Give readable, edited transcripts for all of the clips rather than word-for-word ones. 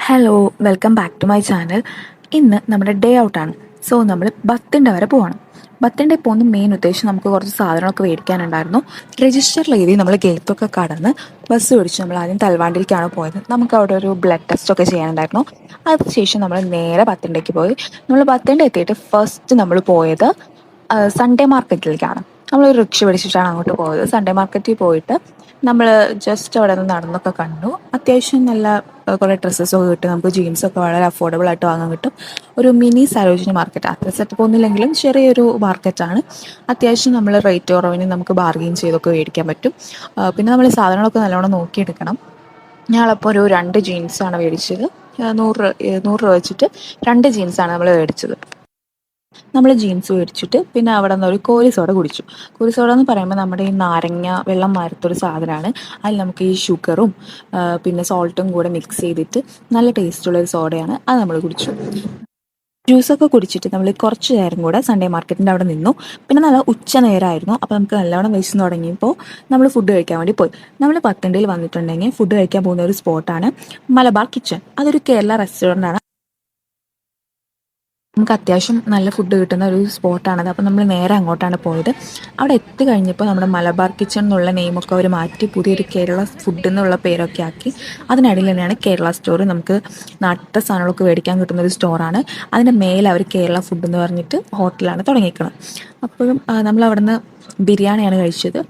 Hello, welcome back to my channel. ഇന്ന് നമ്മുടെ day ഔട്ടാണ്. So നമ്മൾ ബത്തിണ്ട വരെ പോവാണ്. ബത്തിണ്ട പോകുന്ന മെയിൻ ഉദ്ദേശം നമുക്ക് കുറച്ച് സാധനങ്ങളൊക്കെ മേടിക്കാനുണ്ടായിരുന്നു. രജിസ്റ്റർ എഴുതി നമ്മൾ ഗേറ്റൊക്കെ കടന്ന് ബസ് പിടിച്ച് നമ്മൾ ആദ്യം തൽവാണ്ടിലേക്കാണ് പോയത്. നമുക്ക് അവിടെ ഒരു ബ്ലഡ് ടെസ്റ്റ് ഒക്കെ ചെയ്യാനുണ്ടായിരുന്നു. അതിനുശേഷം നമ്മൾ നേരെ ബത്തിണ്ടയ്ക്ക് പോയി. നമ്മൾ ബത്തിണ്ട എത്തിയിട്ട് ഫസ്റ്റ് നമ്മൾ പോയത് സൺഡേ മാർക്കറ്റിലേക്കാണ്. നമ്മളൊരു റിക്ഷ പിടിച്ചിട്ടാണ് അങ്ങോട്ട് പോയത്. സൺഡേ മാർക്കറ്റിൽ പോയിട്ട് നമ്മൾ ജസ്റ്റ് അവിടെ നിന്ന് നടന്നൊക്കെ കണ്ടു. അത്യാവശ്യം നല്ല കുറേ ഡ്രസ്സസൊക്കെ കിട്ടും. നമുക്ക് ജീൻസൊക്കെ വളരെ അഫോർഡബിൾ ആയിട്ട് വാങ്ങാൻ കിട്ടും. ഒരു മിനി സരോജിനി മാർക്കറ്റ്, അത്ര സെറ്റപ്പ് ഒന്നുമില്ലെങ്കിലും ചെറിയൊരു മാർക്കറ്റാണ്. അത്യാവശ്യം നമ്മൾ റേറ്റ് കുറവിന് നമുക്ക് ബാർഗെയിൻ ചെയ്തൊക്കെ മേടിക്കാൻ പറ്റും. പിന്നെ നമ്മൾ സാധനങ്ങളൊക്കെ നല്ലോണം നോക്കിയെടുക്കണം. ഞങ്ങളപ്പോൾ ഒരു 2 ജീൻസാണ് മേടിച്ചത്. 100 രൂപ വെച്ചിട്ട് 2 ജീൻസാണ് നമ്മൾ മേടിച്ചത്. നമ്മൾ ജീൻസ് മേടിച്ചിട്ട് പിന്നെ അവിടെ നിന്ന് ഒരു കോരി സോഡ കുടിച്ചു. കോരി സോഡ എന്ന് പറയുമ്പോൾ നമ്മുടെ ഈ നാരങ്ങ വെള്ളം മാരത്തൊരു സാധനമാണ്. അതിൽ നമുക്ക് ഈ ഷുഗറും പിന്നെ സോൾട്ടും കൂടെ മിക്സ് ചെയ്തിട്ട് നല്ല ടേസ്റ്റുള്ള ഒരു സോഡയാണ്. അത് നമ്മൾ കുടിച്ചു. ജ്യൂസൊക്കെ കുടിച്ചിട്ട് നമ്മൾ കുറച്ച് നേരം കൂടെ സൺഡേ മാർക്കറ്റിൻ്റെ അവിടെ നിന്നു. പിന്നെ നല്ല ഉച്ച നേരമായിരുന്നു. അപ്പോൾ നമുക്ക് നല്ലവണ്ണം വിശന്ന് തുടങ്ങിയപ്പോൾ നമ്മൾ ഫുഡ് കഴിക്കാൻ വേണ്ടി പോയി. നമ്മൾ പത്തനംതിട്ടയിൽ വന്നിട്ടുണ്ടെങ്കിൽ ഫുഡ് കഴിക്കാൻ പോകുന്ന ഒരു സ്പോട്ടാണ് മലബാർ കിച്ചൺ. അതൊരു കേരള റെസ്റ്റോറൻ്റ് ആണ്. നമുക്ക് അത്യാവശ്യം നല്ല ഫുഡ് കിട്ടുന്ന ഒരു സ്പോട്ടാണത്. അപ്പോൾ നമ്മൾ നേരെ അങ്ങോട്ടാണ് പോയത്. അവിടെ എത്തി കഴിഞ്ഞപ്പോൾ നമ്മുടെ മലബാർ കിച്ചൺ എന്നുള്ള നെയിമൊക്കെ അവർ മാറ്റി പുതിയൊരു കേരള ഫുഡ് എന്നുള്ള പേരൊക്കെ ആക്കി. അതിനിടയിൽ തന്നെയാണ് കേരള സ്റ്റോർ. നമുക്ക് നാട്ടിലത്തെ സാധനങ്ങളൊക്കെ മേടിക്കാൻ കിട്ടുന്ന ഒരു സ്റ്റോറാണ്. അതിൻ്റെ മേലെ അവർ കേരള ഫുഡ് എന്ന് പറഞ്ഞിട്ട് ഹോട്ടലാണ് തുടങ്ങിയിരിക്കുന്നത്. അപ്പോഴും നമ്മൾ അവിടെ നിന്ന് ബിരിയാണിയാണ് കഴിച്ചത്.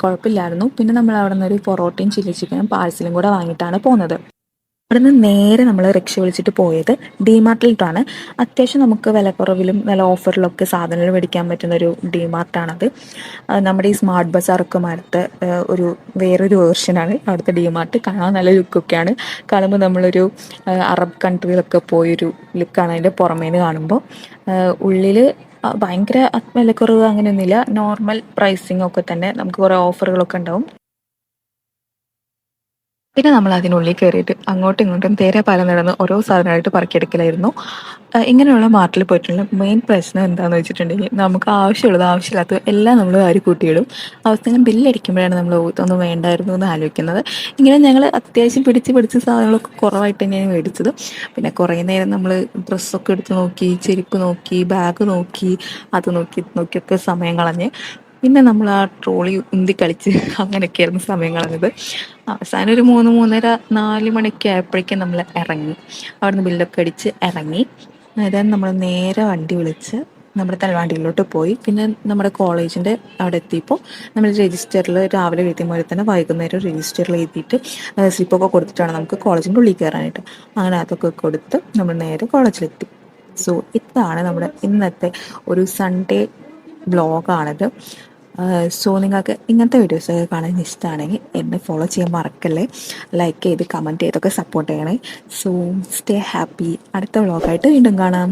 കുഴപ്പമില്ലായിരുന്നു. പിന്നെ നമ്മൾ അവിടെ നിന്ന് ഒരു പൊറോട്ടയും ചില്ലി ചിക്കനും പാഴ്സലും കൂടെ വാങ്ങിയിട്ടാണ് പോകുന്നത്. അവിടെ നിന്ന് നേരെ നമ്മൾ റിക്ഷ വിളിച്ചിട്ട് പോയത് ഡിമാർട്ടിലിട്ടാണ്. അത്യാവശ്യം നമുക്ക് വിലക്കുറവിലും നല്ല ഓഫറിലൊക്കെ സാധനങ്ങൾ മേടിക്കാൻ പറ്റുന്ന ഒരു ഡിമാർട്ടാണത്. നമ്മുടെ ഈ സ്മാർട്ട് ബസാറൊക്കെ മാരത്തെ വേറൊരു വേർഷനാണ് അവിടുത്തെ ഡിമാർട്ട്. കാണാൻ നല്ല ലുക്കൊക്കെയാണ്. കാണുമ്പോൾ നമ്മളൊരു അറബ് കൺട്രിയിലൊക്കെ പോയൊരു ലുക്കാണ് അതിൻ്റെ പുറമേന്ന് കാണുമ്പോൾ. ഉള്ളിൽ ഭയങ്കര വിലക്കുറവ് അങ്ങനെയൊന്നുമില്ല. നോർമൽ പ്രൈസിങ് ഒക്കെ തന്നെ. നമുക്ക് കുറേ ഓഫറുകളൊക്കെ ഉണ്ടാവും. പിന്നെ നമ്മൾ അതിനുള്ളിൽ കയറിയിട്ട് അങ്ങോട്ടും ഇങ്ങോട്ടും തേരാപാരം നടന്ന് ഓരോ സാധനമായിട്ട് പറക്കിയെടുക്കലായിരുന്നു. ഇങ്ങനെയുള്ള മാർട്ടിൽ പോയിട്ടുള്ള മെയിൻ പ്രശ്നം എന്താണെന്ന് വെച്ചിട്ടുണ്ടെങ്കിൽ നമുക്ക് ആവശ്യമുള്ളത് ആവശ്യമില്ലാത്തത് എല്ലാം നമ്മൾ വാരി കൂട്ടിയിടും. അവസാനം ബില്ലടിക്കുമ്പോഴാണ് നമ്മൾ ഇതൊന്നും വേണ്ടായിരുന്നു എന്ന് ആലോചിക്കുന്നത്. ഇങ്ങനെ ഞങ്ങൾ അത്യാവശ്യം പിടിച്ച് സാധനങ്ങളൊക്കെ കുറവായിട്ട് തന്നെയാണ് മേടിച്ചത്. പിന്നെ കുറേ നേരം നമ്മൾ ഡ്രസ്സൊക്കെ എടുത്ത് നോക്കി, ചെരുപ്പ് നോക്കി, ബാഗ് നോക്കി, അത് നോക്കി നോക്കിയൊക്കെ സമയം കളഞ്ഞ് പിന്നെ നമ്മൾ ആ ട്രോളി ഉന്തി കളിച്ച് അങ്ങനെയൊക്കെയായിരുന്നു സമയം കളഞ്ഞത്. അവസാനം ഒരു 3-3:30-4 മണിയൊക്കെ ആയപ്പോഴേക്കും നമ്മൾ ഇറങ്ങി. അവിടുന്ന് ബില്ലൊക്കെ അടിച്ച് ഇറങ്ങി. അതായത് നമ്മൾ നേരെ വണ്ടി വിളിച്ച് നമ്മുടെ തലവാണ്ടിയിലോട്ട് പോയി. പിന്നെ നമ്മുടെ കോളേജിൻ്റെ അവിടെ എത്തിയപ്പോൾ നമ്മൾ രജിസ്റ്ററിൽ രാവിലെ എഴുതിയ തന്നെ വൈകുന്നേരം രജിസ്റ്ററിൽ എഴുതിയിട്ട് സ്ലിപ്പൊക്കെ കൊടുത്തിട്ടാണ് നമുക്ക് കോളേജിൻ്റെ ഉള്ളിൽ കയറാനായിട്ട്. അങ്ങനെ അതൊക്കെ കൊടുത്ത് നമ്മൾ നേരെ കോളേജിലെത്തി. സോ ഇതാണ് നമ്മുടെ ഇന്നത്തെ ഒരു സൺഡേ വ്ലോഗാണിത്. സോ നിങ്ങൾക്ക് ഇങ്ങനത്തെ വീഡിയോസൊക്കെ കാണാൻ ഇഷ്ടമാണെങ്കിൽ എന്നെ ഫോളോ ചെയ്യാൻ മറക്കല്ലേ. ലൈക്ക് ചെയ്ത് കമൻറ്റ് ചെയ്തൊക്കെ സപ്പോർട്ട് ചെയ്യണേ. So stay happy. അടുത്ത വ്ലോഗായിട്ട് വീണ്ടും കാണാം.